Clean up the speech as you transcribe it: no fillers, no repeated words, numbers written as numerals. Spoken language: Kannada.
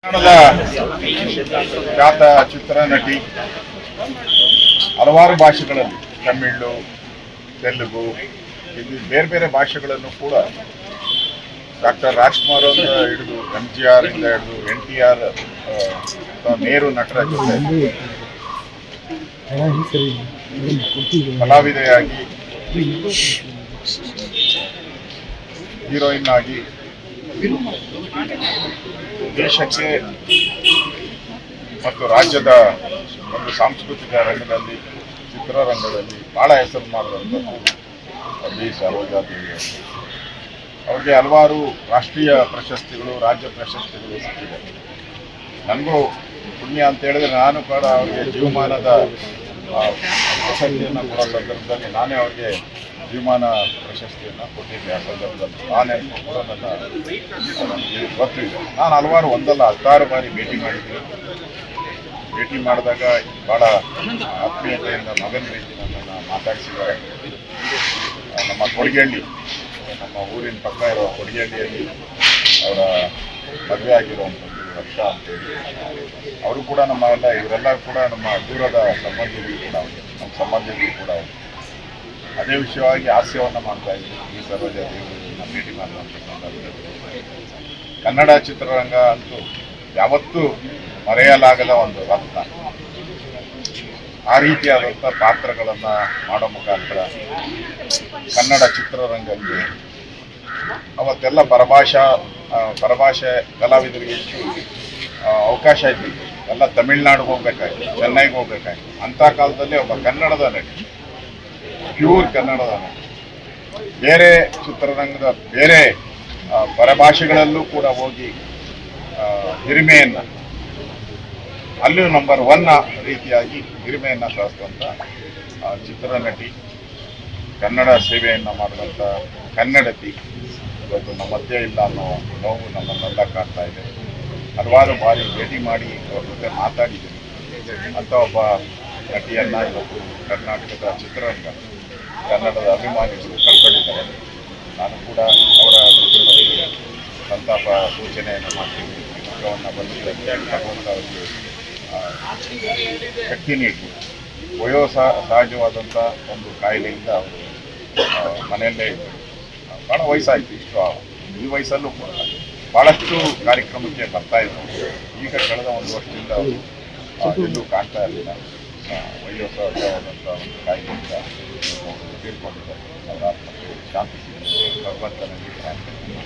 ಕನ್ನಡದ ಖ್ಯಾತ ಚಿತ್ರನಟಿ ಹಲವಾರು ಭಾಷೆಗಳಲ್ಲಿ ತಮಿಳು, ತೆಲುಗು, ಹಿಂದಿ ಬೇರೆ ಬೇರೆ ಭಾಷೆಗಳನ್ನು ಕೂಡ ಡಾಕ್ಟರ್ ರಾಜ್ಕುಮಾರ್ ಅಂತ ಹಿಡಿದು MGR ಇಂದ ಹಿಡಿದು NTR ನೇರು ನಟರ ಜೊತೆ ಕಲಾವಿದೆಯಾಗಿ ಹೀರೋಯಿನ್ ಆಗಿ ದೇಶಕ್ಕೆ ಮತ್ತು ರಾಜ್ಯದ ಒಂದು ಸಾಂಸ್ಕೃತಿಕ ರಂಗದಲ್ಲಿ ಚಿತ್ರರಂಗದಲ್ಲಿ ಬಹಳ ಹೆಸರು ಮಾಡಿದಂಥದ್ದು ಬಿ ಸರೋಜಾ ದೇವಿ. ಅವ್ರಿಗೆ ಹಲವಾರು ರಾಷ್ಟ್ರೀಯ ಪ್ರಶಸ್ತಿಗಳು, ರಾಜ್ಯ ಪ್ರಶಸ್ತಿಗಳು ಸಿಕ್ಕಿದೆ. ನನಗೂ ಪುಣ್ಯ ಅಂತ ಹೇಳಿದ್ರೆ ನಾನು ಕೂಡ ಅವ್ರಿಗೆ ಜೀವಮಾನದ ಪ್ರಶಸ್ತಿಯನ್ನು ಕೊಡೋ ಸಂದರ್ಭದಲ್ಲಿ ನಾನೇ ಅವ್ರಿಗೆ ಜೀವಮಾನ ಪ್ರಶಸ್ತಿಯನ್ನು ಕೊಟ್ಟಿದ್ದೆ. ಆ ಸಂದರ್ಭದಲ್ಲಿ ಆ ನೆನಪು ಕೂಡ ನನಗೆ ಗೊತ್ತಿದೆ. ನಾನು ಹಲವಾರು ಒಂದಲ್ಲ 16 ಬಾರಿ ಭೇಟಿ ಮಾಡಿದ್ದೀನಿ. ಭೇಟಿ ಮಾಡಿದಾಗ ಭಾಳ ಆತ್ಮೀಯತೆಯಿಂದ ಮಗನ ರೀತಿ ನನ್ನನ್ನು ಮಾತಾಡಿಸಿದ್ದಾರೆ. ನಮ್ಮ ಕೊಡಗೇಹಳ್ಳಿ, ನಮ್ಮ ಊರಿನ ಪಕ್ಕ ಇರೋ ಕೊಡಗೇಹಳ್ಳಿಯಲ್ಲಿ ಅವರ ಮದುವೆ ಆಗಿರುವಂಥದ್ದು ರಕ್ಷಾ ಅಂತೇಳಿ. ಅವರು ಕೂಡ ಇವರೆಲ್ಲ ಕೂಡ ನಮ್ಮ ದೂರದ ಸಂಬಂಧಿಗಳು ಕೂಡ ನಮ್ಮ ಸಂಬಂಧಿಗಳು ಕೂಡ ಅದೇ ವಿಷಯವಾಗಿ ಹಾಸ್ಯವನ್ನು ಮಾಡ್ತಾ ಇದ್ದರು. ಈ ಸರೋಜಾ ದೇವಿಯನ್ನು ಭೇಟಿ ಮಾಡುವಂಥ ಸಂದರ್ಭದಲ್ಲಿ ಕನ್ನಡ ಚಿತ್ರರಂಗ ಅಂತೂ ಯಾವತ್ತೂ ಮರೆಯಲಾಗದ ಒಂದು ರತ್ನ. ಆ ರೀತಿಯಾದಂಥ ಪಾತ್ರಗಳನ್ನು ಮಾಡೋ ಮುಖಾಂತರ ಕನ್ನಡ ಚಿತ್ರರಂಗಕ್ಕೆ ಅವತ್ತೆಲ್ಲ ಪರಭಾಷೆ ಕಲಾವಿದರಿಗೆ ಎಷ್ಟು ಅವಕಾಶ ಇದ್ದಿತ್ತು. ಎಲ್ಲ ತಮಿಳ್ನಾಡಿಗೆ ಹೋಗ್ಬೇಕಾಯ್ತು, ಚೆನ್ನೈಗೆ ಹೋಗ್ಬೇಕಾಯ್ತು. ಅಂಥ ಕಾಲದಲ್ಲಿ ಒಬ್ಬ ಕನ್ನಡದ ನಟಿ, ಪ್ಯೂರ್ ಕನ್ನಡದ ನಟಿ, ಬೇರೆ ಚಿತ್ರರಂಗದ ಬೇರೆ ಪರಭಾಷೆಗಳಲ್ಲೂ ಕೂಡ ಹೋಗಿ ಹಿರಿಮೆಯನ್ನು ಅಲ್ಲೂ ನಂಬರ್ 1 ರೀತಿಯಾಗಿ ಹಿರಿಮೆಯನ್ನು ಸಾಧಿಸಿದಂಥ ಚಿತ್ರನಟಿ, ಕನ್ನಡ ಸೇವೆಯನ್ನು ಮಾಡಿದಂಥ ಕನ್ನಡತಿ ಇವತ್ತು ನಮ್ಮ ಮಧ್ಯೆ ಇಲ್ಲ ಅನ್ನೋ ನೋವು ನಮ್ಮನ್ನೆಲ್ಲ ಕಾಡ್ತಾ ಇದೆ. ಹಲವಾರು ಬಾರಿ ಭೇಟಿ ಮಾಡಿ ಅವ್ರ ಜೊತೆ ಮಾತಾಡಿದ್ದೀನಿ. ಅಂಥ ಒಬ್ಬ ನಟಿಯನ್ನು ಇವತ್ತು ಕರ್ನಾಟಕದ ಚಿತ್ರರಂಗ, ಕನ್ನಡದ ಅಭಿಮಾನಿಗಳು ಕಳ್ಕೊಂಡಿದ್ದಾರೆ. ನಾನು ಕೂಡ ಅವರ ಕುಟುಂಬಕ್ಕೆ ಸಂತಾಪ ಸೂಚನೆಯನ್ನು ಮಾಡ್ತೀನಿ. ದುಃಖವನ್ನು ಬಂದಿದ್ದಕ್ಕೆ ಭಗವಂತ ಅವರಿಗೆ ಶಕ್ತಿ ನೀಡಿ. ಸಹಜವಾದಂಥ ಒಂದು ಕಾಯಿಲೆಯಿಂದ ಅವರು ಮನೆಯಲ್ಲೇ ಇದ್ದರು. ಭಾಳ ವಯಸ್ಸಾಯಿತು. ಈ ವಯಸ್ಸಲ್ಲೂ ಕೂಡ ಭಾಳಷ್ಟು ಕಾರ್ಯಕ್ರಮಕ್ಕೆ ಬರ್ತಾ ಇದ್ರು. ಈಗ ಕಳೆದ ಒಂದು ವರ್ಷದಿಂದ ಅವರು ಎಲ್ಲೂ ಕಾಣ್ತಾ ಇರಲಿಲ್ಲ. ಸಹಜವಾದಂಥ ಒಂದು ಕಾಯಿಲೆಯಿಂದ ತೀರ್ಕೊಂಡಿದ್ದಾರೆ. ಅವರ ಆತ್ಮಕ್ಕೆ ಶಾಂತಿ ಸಿಗಲಿ ಭಗವಂತನಲ್ಲಿ ಪ್ರಾರ್ಥನೆ.